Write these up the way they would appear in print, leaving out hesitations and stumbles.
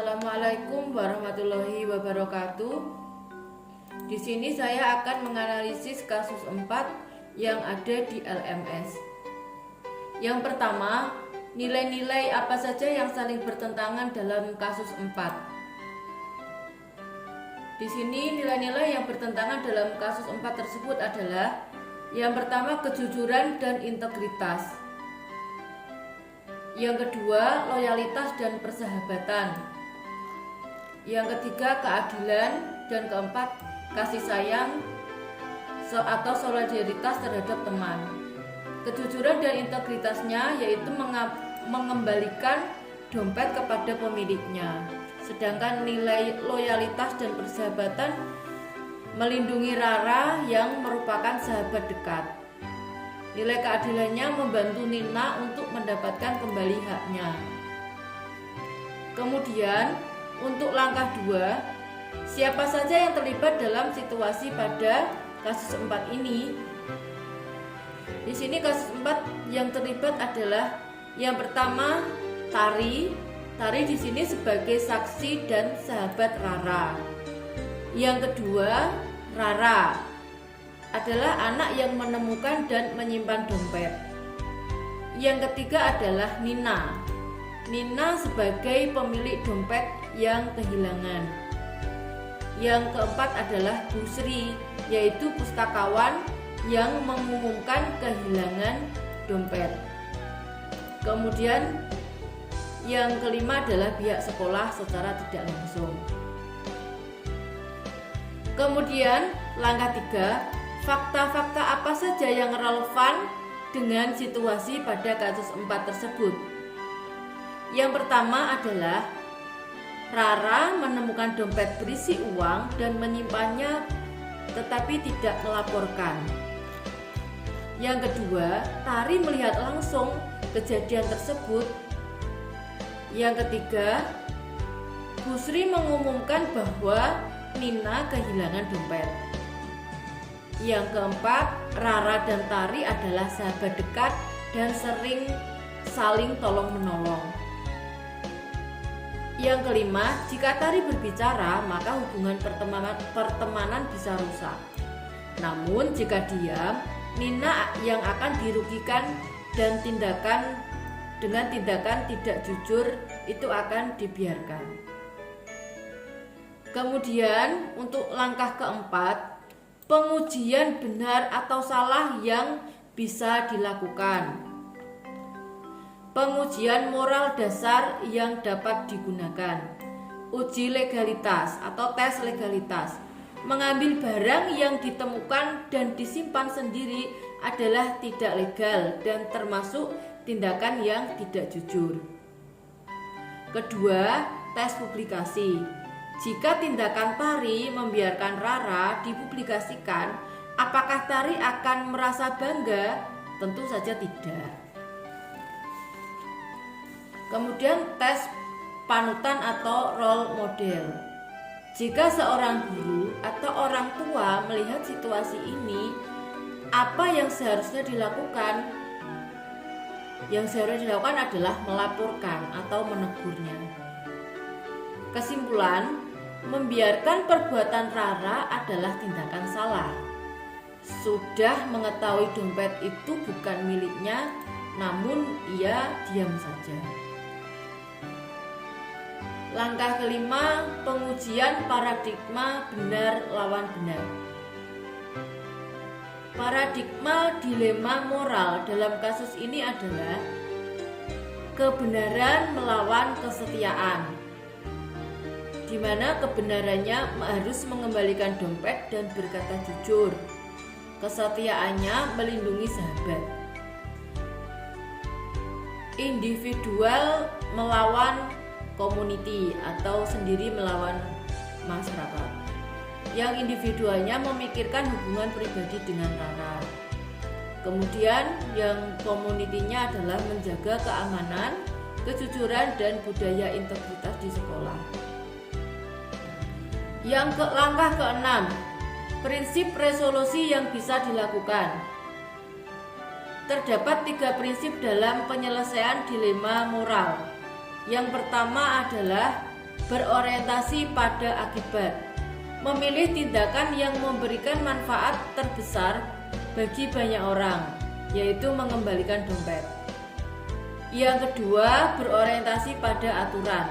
Assalamualaikum warahmatullahi wabarakatuh. Di sini saya akan menganalisis kasus 4 yang ada di LMS. Yang pertama, nilai-nilai apa saja yang saling bertentangan dalam kasus 4. Di sini nilai-nilai yang bertentangan dalam kasus 4 tersebut adalah: yang pertama, kejujuran dan integritas. Yang kedua, loyalitas dan persahabatan. Yang ketiga, keadilan. Dan keempat, kasih sayang atau solidaritas terhadap teman. Kejujuran dan integritasnya yaitu mengembalikan dompet kepada pemiliknya. Sedangkan nilai loyalitas dan persahabatan melindungi Rara yang merupakan sahabat dekat. Nilai keadilannya membantu Nina untuk mendapatkan kembali haknya. Kemudian untuk langkah 2, siapa saja yang terlibat dalam situasi pada kasus 4 ini? Di sini kasus 4 yang terlibat adalah: yang pertama, Tari. Tari di sini sebagai saksi dan sahabat Rara. Yang kedua, Rara adalah anak yang menemukan dan menyimpan dompet. Yang ketiga adalah Nina. Nina sebagai pemilik dompet yang kehilangan. Yang keempat adalah Busri, yaitu pustakawan yang mengumumkan kehilangan dompet. Kemudian yang kelima adalah pihak sekolah secara tidak langsung. Kemudian langkah 3, fakta-fakta apa saja yang relevan dengan situasi pada kasus 4 tersebut? Yang pertama adalah Rara menemukan dompet berisi uang dan menyimpannya tetapi tidak melaporkan. Yang kedua, Tari melihat langsung kejadian tersebut. Yang ketiga, Busri mengumumkan bahwa Nina kehilangan dompet. Yang keempat, Rara dan Tari adalah sahabat dekat dan sering saling tolong-menolong. Yang kelima, jika Tari berbicara, maka hubungan pertemanan bisa rusak. Namun jika diam, Nina yang akan dirugikan dan dengan tindakan tidak jujur itu akan dibiarkan. Kemudian untuk langkah keempat, pengujian benar atau salah yang bisa dilakukan. Pengujian moral dasar yang dapat digunakan. Uji legalitas atau tes legalitas. Mengambil barang yang ditemukan dan disimpan sendiri adalah tidak legal dan termasuk tindakan yang tidak jujur. Kedua, tes publikasi. Jika tindakan Tari membiarkan Rara dipublikasikan, apakah Tari akan merasa bangga? Tentu saja tidak. Kemudian tes panutan atau role model. Jika seorang guru atau orang tua melihat situasi ini, apa yang seharusnya dilakukan? Yang seharusnya dilakukan adalah melaporkan atau menegurnya. Kesimpulan, membiarkan perbuatan Rara adalah tindakan salah. Sudah mengetahui dompet itu bukan miliknya, namun ia diam saja. Langkah kelima, pengujian paradigma benar lawan benar. Paradigma dilema moral dalam kasus ini adalah kebenaran melawan kesetiaan, di mana kebenarannya harus mengembalikan dompet dan berkata jujur. Kesetiaannya melindungi sahabat. Individual melawan community atau sendiri melawan masyarakat. Yang individualnya memikirkan hubungan pribadi dengan Rara. Kemudian yang komunitinya adalah menjaga keamanan, kejujuran dan budaya integritas di sekolah. Langkah ke-6, prinsip resolusi yang bisa dilakukan. Terdapat 3 prinsip dalam penyelesaian dilema moral. Yang pertama adalah berorientasi pada akibat, memilih tindakan yang memberikan manfaat terbesar bagi banyak orang, yaitu mengembalikan dompet. Yang kedua, berorientasi pada aturan,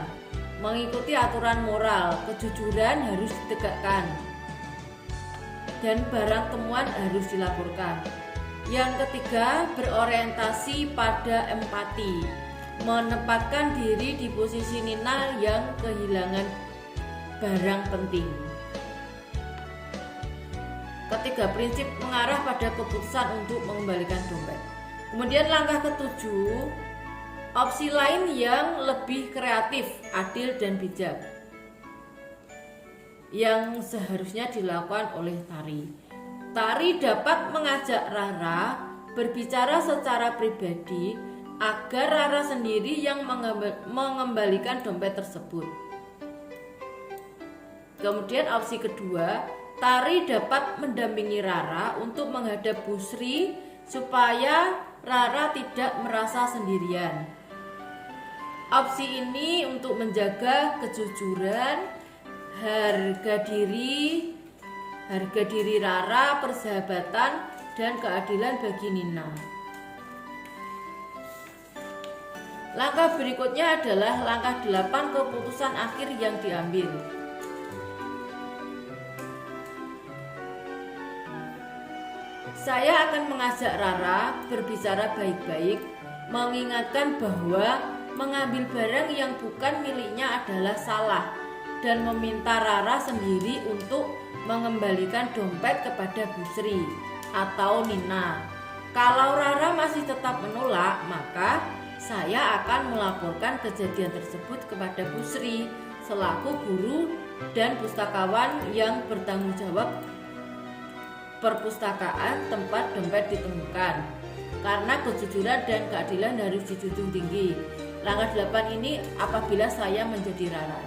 mengikuti aturan moral, kejujuran harus ditegakkan, dan barang temuan harus dilaporkan. Yang ketiga, berorientasi pada empati, menempatkan diri di posisi Nina yang kehilangan barang penting. Ketiga prinsip mengarah pada keputusan untuk mengembalikan dompet. Kemudian langkah ketujuh, opsi lain yang lebih kreatif, adil, dan bijak yang seharusnya dilakukan oleh Tari. Tari dapat mengajak Rara berbicara secara pribadi agar Rara sendiri yang mengembalikan dompet tersebut. Kemudian opsi kedua, Tari dapat mendampingi Rara untuk menghadap Bu Sri supaya Rara tidak merasa sendirian. Opsi ini untuk menjaga kejujuran, harga diri Rara, persahabatan, dan keadilan bagi Nina. Langkah berikutnya adalah langkah 8, keputusan akhir yang diambil. Saya akan mengajak Rara berbicara baik-baik, mengingatkan bahwa mengambil barang yang bukan miliknya adalah salah, dan meminta Rara sendiri untuk mengembalikan dompet kepada Bu Sri atau Nina. Kalau Rara masih tetap menolak, maka saya akan melaporkan kejadian tersebut kepada Bu Sri selaku guru dan pustakawan yang bertanggung jawab perpustakaan tempat dompet ditemukan, karena kejujuran dan keadilan harus dijunjung tinggi. Langkah 8 ini apabila saya menjadi Rara.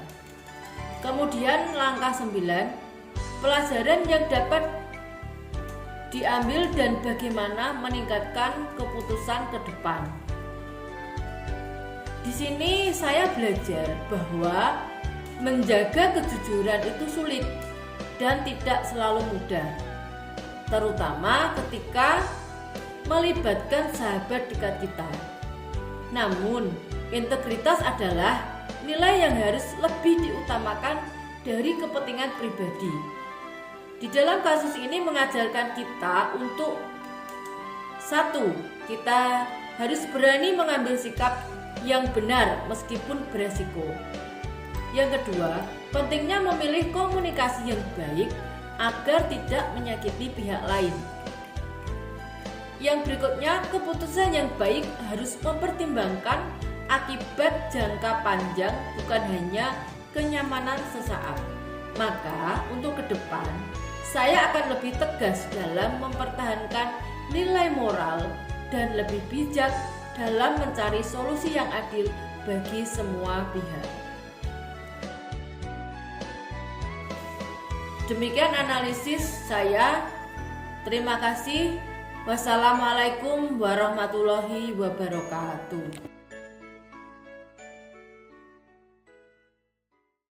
Kemudian langkah 9, pelajaran yang dapat diambil dan bagaimana meningkatkan keputusan ke depan. Di sini saya belajar bahwa menjaga kejujuran itu sulit dan tidak selalu mudah, terutama ketika melibatkan sahabat dekat kita. Namun, integritas adalah nilai yang harus lebih diutamakan dari kepentingan pribadi. Di dalam kasus ini mengajarkan kita untuk 1. Kita harus berani mengambil sikap yang benar meskipun beresiko. Yang kedua, pentingnya memilih komunikasi yang baik agar tidak menyakiti pihak lain. Yang berikutnya, keputusan yang baik harus mempertimbangkan akibat jangka panjang, bukan hanya kenyamanan sesaat. Maka untuk ke depan, saya akan lebih tegas dalam mempertahankan nilai moral dan lebih bijak dalam mencari solusi yang adil bagi semua pihak. Demikian analisis saya. Terima kasih. Wassalamualaikum warahmatullahi wabarakatuh.